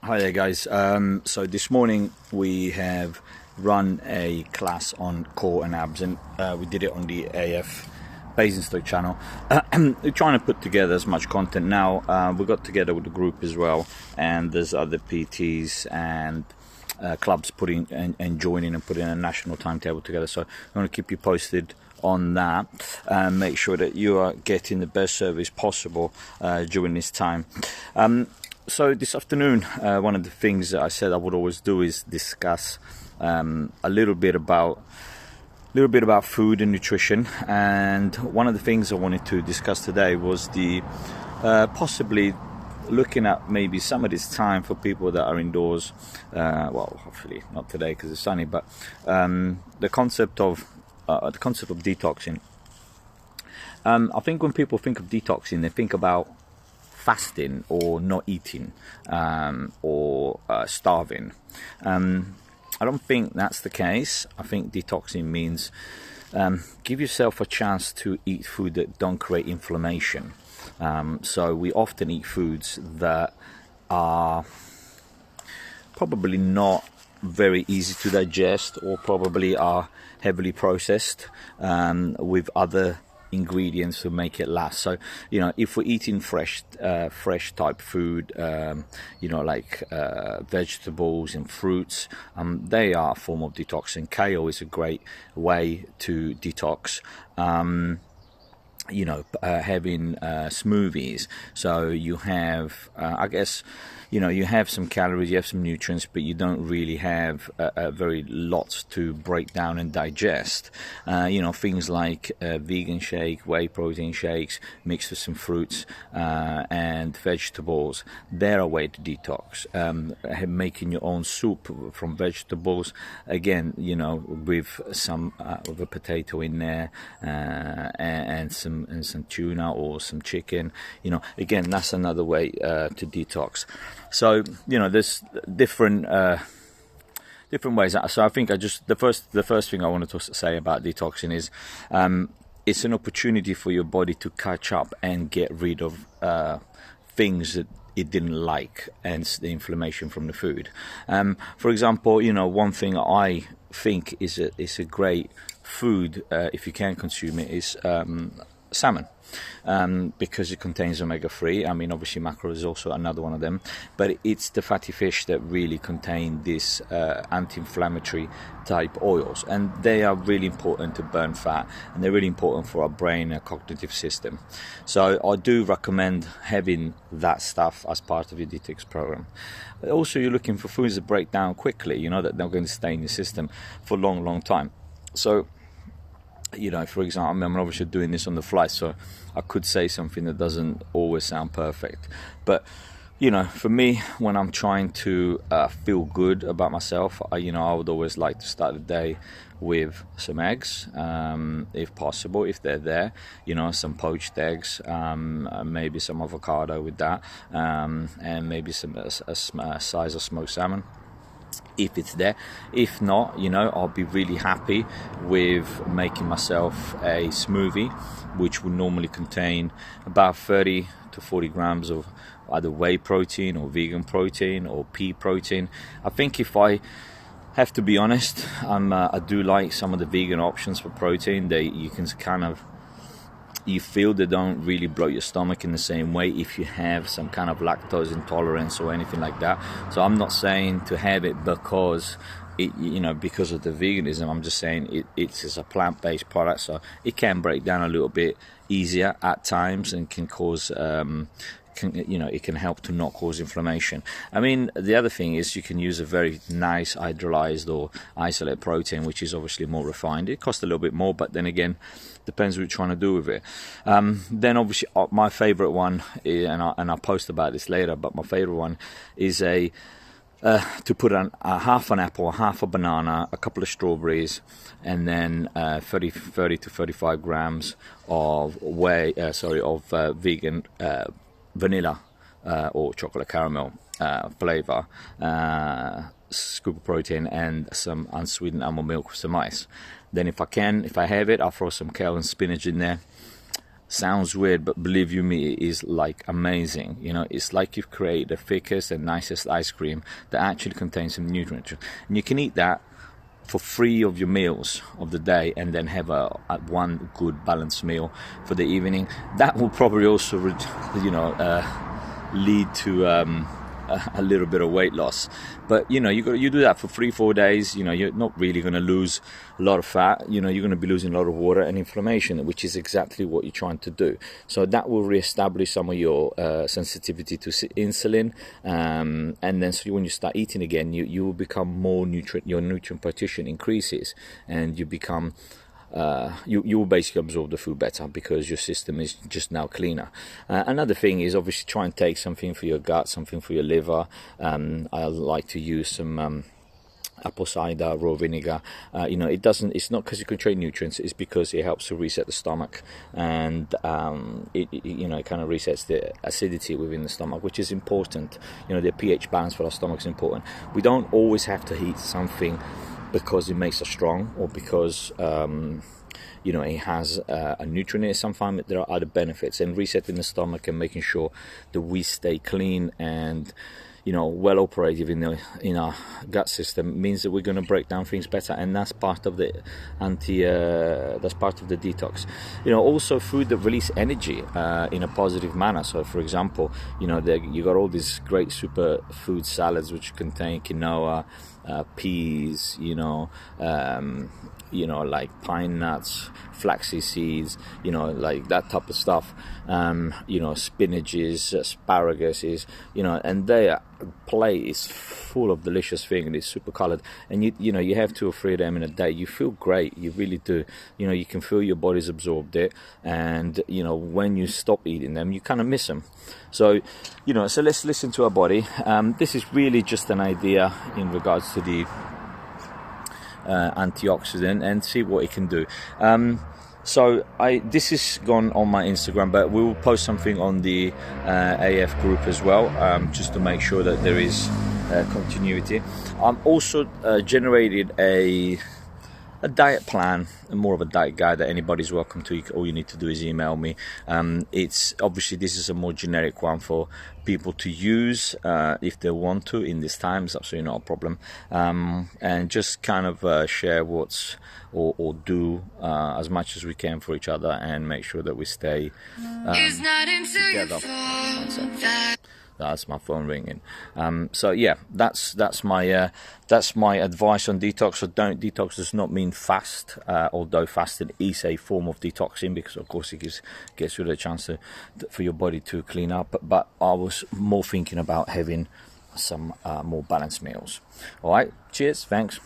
Hi there, guys. So this morning we have run a class on core and abs, and we did it on the AF Basingstoke channel. We're trying to put together as much content now. We got together with the group as well, and there's other PTs and clubs putting and joining and putting a national timetable together. So I'm going to keep you posted on that and make sure that you are getting the best service possible during this time. So this afternoon, one of the things that I said I would always do is discuss a little bit about food and nutrition. And one of the things I wanted to discuss today was the possibly looking at maybe some of this time for people that are indoors. Well, hopefully not today because it's sunny, but the concept of detoxing. I think when people think of detoxing, they think about fasting or not eating or starving. I don't think that's the case. I think detoxing means give yourself a chance to eat food that don't create inflammation. So we often eat foods that are probably not very easy to digest, or probably are heavily processed with other ingredients to make it last. So if we're eating fresh type food, like vegetables and fruits, they are a form of detox, and kale is a great way to detox. Having smoothies, so you have you have some calories, you have some nutrients, but you don't really have very lots to break down and digest. Things like vegan shake, whey protein shakes mixed with some fruits and vegetables, they're a way to detox. Making your own soup from vegetables, again, with some with a potato in there and some tuna or some chicken, again, that's another way to detox. So there's different ways. So I think the first thing I wanted to say about detoxing is it's an opportunity for your body to catch up and get rid of things that it didn't like, and the inflammation from the food. For example, one thing I think is a great food if you can consume it is salmon, because it contains omega-3. I mean, obviously mackerel is also another one of them, but it's the fatty fish that really contain this anti-inflammatory type oils, and they are really important to burn fat, and they're really important for our brain and cognitive system. So I do recommend having that stuff as part of your detox program. Also, you're looking for foods that break down quickly, that they're going to stay in your system for a long time. So for example, I'm obviously doing this on the fly, so I could say something that doesn't always sound perfect. But, for me, when I'm trying to feel good about myself, I would always like to start the day with some eggs, if possible, if they're there, some poached eggs, maybe some avocado with that, and maybe a size of smoked salmon, if it's there. If not, I'll be really happy with making myself a smoothie, which would normally contain about 30 to 40 grams of either whey protein or vegan protein or pea protein. I think, if I have to be honest, I do like some of the vegan options for protein. You feel they don't really blow your stomach in the same way if you have some kind of lactose intolerance or anything like that. So I'm not saying to have it because because of the veganism. I'm just saying it's a plant-based product, so it can break down a little bit easier at times and can cause it can help to not cause inflammation. I mean, the other thing is you can use a very nice hydrolyzed or isolate protein, which is obviously more refined. It costs a little bit more, but then again, depends what you're trying to do with it. Then obviously my favorite one is, and I'll post about this later, but my favorite one is to put on half an apple, half a banana, a couple of strawberries, and then 30 to 35 grams of vegan vanilla or chocolate caramel flavor, scoop of protein, and some unsweetened almond milk with some ice. Then if I have it, I'll throw some kale and spinach in there, Sounds weird, but believe you me, it is like amazing. You know, it's like you've created the thickest and nicest ice cream that actually contains some nutrients, and you can eat that for 3 of your meals of the day, and then have a one good balanced meal for the evening. That will probably also lead to a little bit of weight loss. But you do that for 3-4 days. You're not really going to lose a lot of fat. You're going to be losing a lot of water and inflammation, which is exactly what you're trying to do. So that will reestablish some of your sensitivity to insulin, and then so when you start eating again, you will become more your nutrient partition increases, and you become you will basically absorb the food better because your system is just now cleaner. Another thing is obviously try and take something for your gut, something for your liver. I like to use some apple cider, raw vinegar. It's not because you contain nutrients, it's because it helps to reset the stomach, and it kind of resets the acidity within the stomach, which is important. The pH balance for our stomach is important. We don't always have to eat something because it makes us strong, or because it has a nutrient in it. Sometimes there are other benefits, and resetting the stomach and making sure that we stay clean and well operative in our gut system means that we're going to break down things better, and that's part of the that's part of the detox. Also food that release energy in a positive manner. So for example, you got all these great super food salads which contain quinoa, peas, like pine nuts, flaxseed seeds, like that type of stuff. Spinaches, asparagus, and their plate is full of delicious things, and it's super colored. And you have 2 or 3 of them in a day. You feel great, you really do. You can feel your body's absorbed it, and when you stop eating them, you kind of miss them. So so let's listen to our body. This is really just an idea in regards to the antioxidant, and see what it can do. So this is gone on my Instagram, but we will post something on the AF group as well, just to make sure that there is continuity. I'm also generated a diet plan, more of a diet guide that anybody's welcome to. All you need to do is email me. It's obviously, this is a more generic one for people to use if they want to in this time. It's absolutely not a problem, and just kind of share what's or do as much as we can for each other, and make sure that we stay together. That's my phone ringing. So yeah, that's my advice on detox. So detox does not mean fast, although fasting is a form of detoxing, because of course it gets you the chance for your body to clean up. But I was more thinking about having some more balanced meals. All right, cheers, thanks.